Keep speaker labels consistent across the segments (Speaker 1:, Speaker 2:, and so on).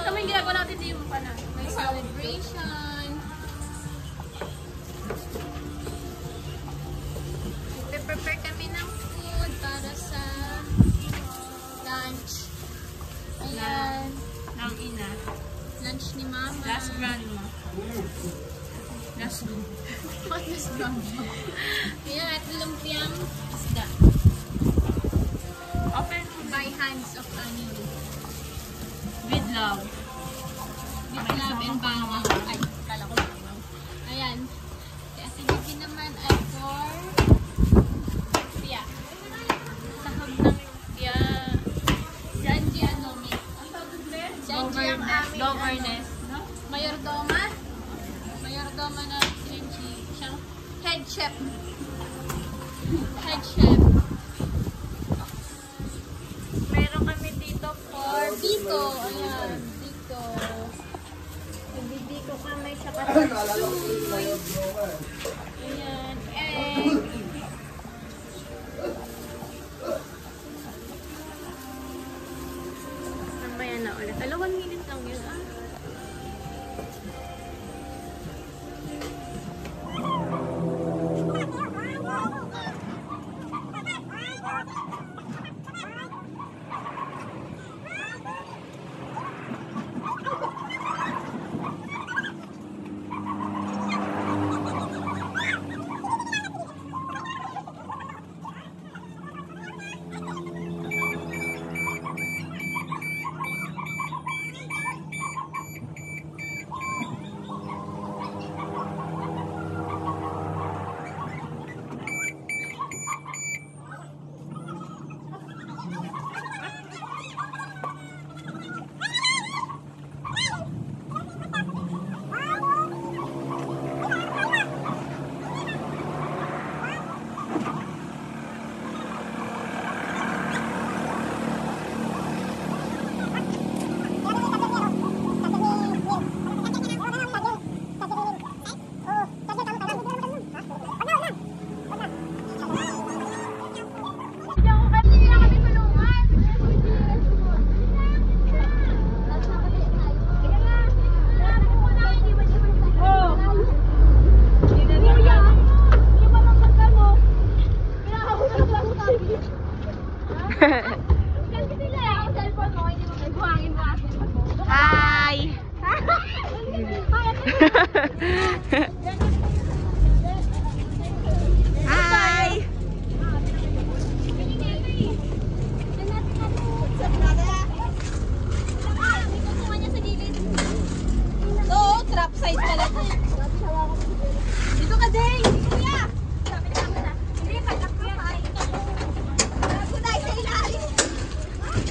Speaker 1: Ito mo yung ginagawa natin yung pana. May celebration. Prepare kami ng food para sa lunch. Ayan.
Speaker 2: Ang ina.
Speaker 1: Lunch ni Mama.
Speaker 2: Last grandma. Last
Speaker 1: What is grandma? Ayan, at lumpiang isda.
Speaker 2: Open
Speaker 1: By hands of onion.
Speaker 2: with love.
Speaker 1: With love and bawang. Ay, kala ko bawang. Ayan. Kaya sinipin naman ay for lumpia. Sahog ng lumpia. Janji ano? Janji ang aming
Speaker 2: Governess. No?
Speaker 1: mayordoma. Mayordoma na Janji. Siyang head chef. Head chef. Meron kami dito for Biko. Ayan, Biko. Bibiko kami sa kasusoy. Ayan, egg. Mamaya na ulit. 1 minute lang yun. Hi! Hi! So, trap side pala. Dito ka, Jay! Kuya! Hindi, pagkakapay.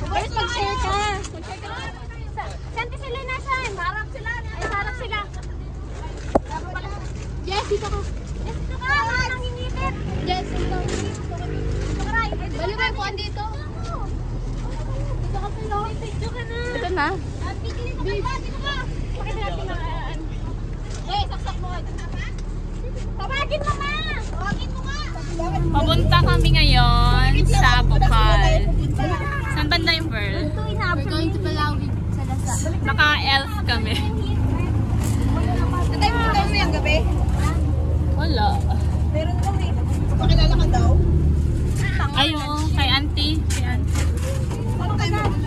Speaker 1: First, mag-share ka. Mag-share ka. Saan sila nasan? Harap sila. Ay, harap sila. Yes, dito ka. Yes, dito ka. Nang hinipit. Yes, dito. Dito ka, Ray. Bali ba yung kuhan dito? Dito ka sila. Dito ka na. Ito na. Dito ka. Pakita natin na. Eh, saksak mo. Tawagin mo, ma. Tawagin mo, ma.
Speaker 2: Papunta kami ngayon sa Bukal. Saan banda yung Pearl?
Speaker 1: We're going to Palawi sa Lasa.
Speaker 2: Naka-elf kami.
Speaker 1: Natay mo tayo ngayong gabi?
Speaker 2: Wala.
Speaker 1: Meron kami. Pakilala ka daw?
Speaker 2: Ayun, kay auntie. Kay auntie.
Speaker 1: Ano kayo mo?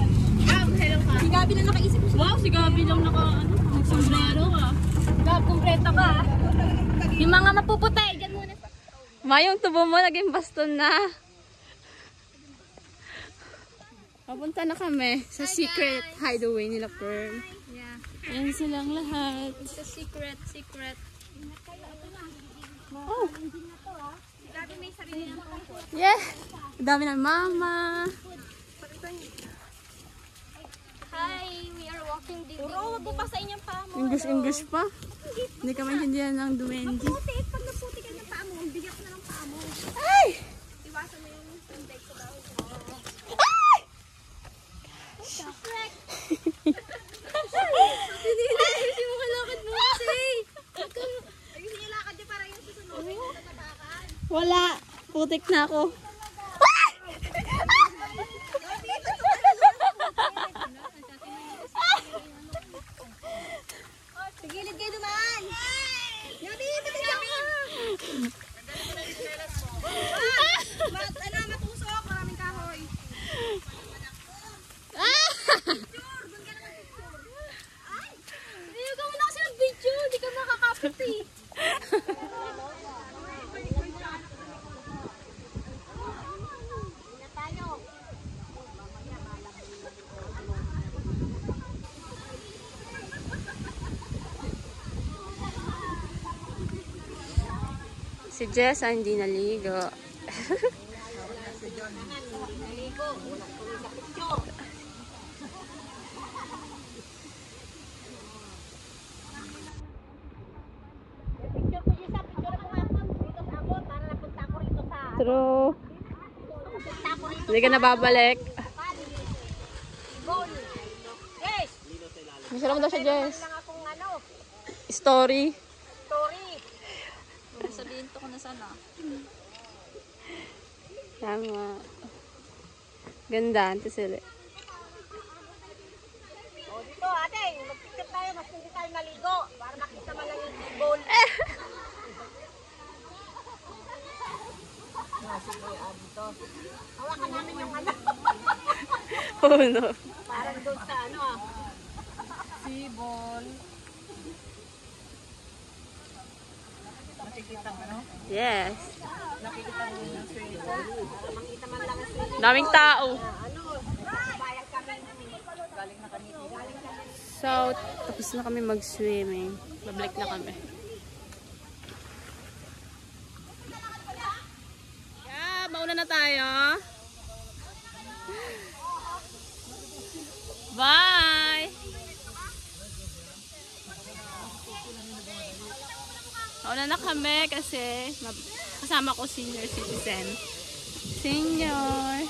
Speaker 1: Hello ka. Si Gabi na nakaisip mo.
Speaker 2: Wow, si Gabi lang nag-sombrero ah.
Speaker 1: Gab, kumpleto ka.
Speaker 2: Yung mga mapuputay, dyan muna. Mayong tubo mo, naging baston na. Papunta na kami sa secret hideaway nila Pearl.
Speaker 1: Yeah.
Speaker 2: Ayan silang lahat.
Speaker 1: It's a secret.
Speaker 2: Oh!
Speaker 1: Gabi may sarili ng comfort.
Speaker 2: Yeah! Ang dami ng mama.
Speaker 1: Hi, we are walking dito. Puro, wag mo pa sa inyong paa mo.
Speaker 2: English pa. Hindi ka maintindihan ng duwendi.
Speaker 1: Putik, pag naputik ka ng paa mo, bigyan ko na ng paa mo.
Speaker 2: Ay!
Speaker 1: Iwasan mo yung sunday ko daw.
Speaker 2: Ay!
Speaker 1: Hindi mo kalakad mo kasi. Ayun yung lakad niya para yung susunod. Tatabakan.
Speaker 2: Wala. Putik na ako. Si Jess ang hindi naligo. True. Hindi ka na babalik. Gusto lang daw siya, Jess. Story.
Speaker 1: Sabihin to ko na sana.
Speaker 2: Tama. Ganda, Ate Sili.
Speaker 3: O dito ate, mag-picture tayo, mas hindi tayo naligo. Para makita man lang yung bowl. Dito. Hawakan namin yung ano.
Speaker 2: Oh no.
Speaker 3: Parang doon sa ano ah. Sibol. Nakikita mo no?
Speaker 2: Yes.
Speaker 3: Nakikita mo yung sibol. Para makita man lang yung sibol.
Speaker 2: Daming tao.
Speaker 3: Ano? Bayang kami. Galing na kami.
Speaker 2: So, tapos na kami mag-swimming. Babalik na kami. Yeah, mauna na tayo. Bye! Mauna na kami kasi kasama ko senior citizen. Senior!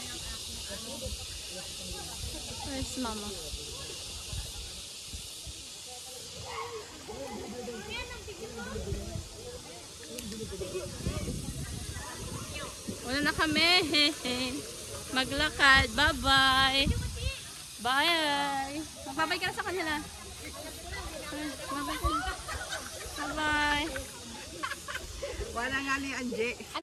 Speaker 2: Where's mama? Wala na kami. Maglakad. Bye-bye. Bye. Magbabay ka na sa kanila. Bye-bye.
Speaker 3: Wala nga ni Anje.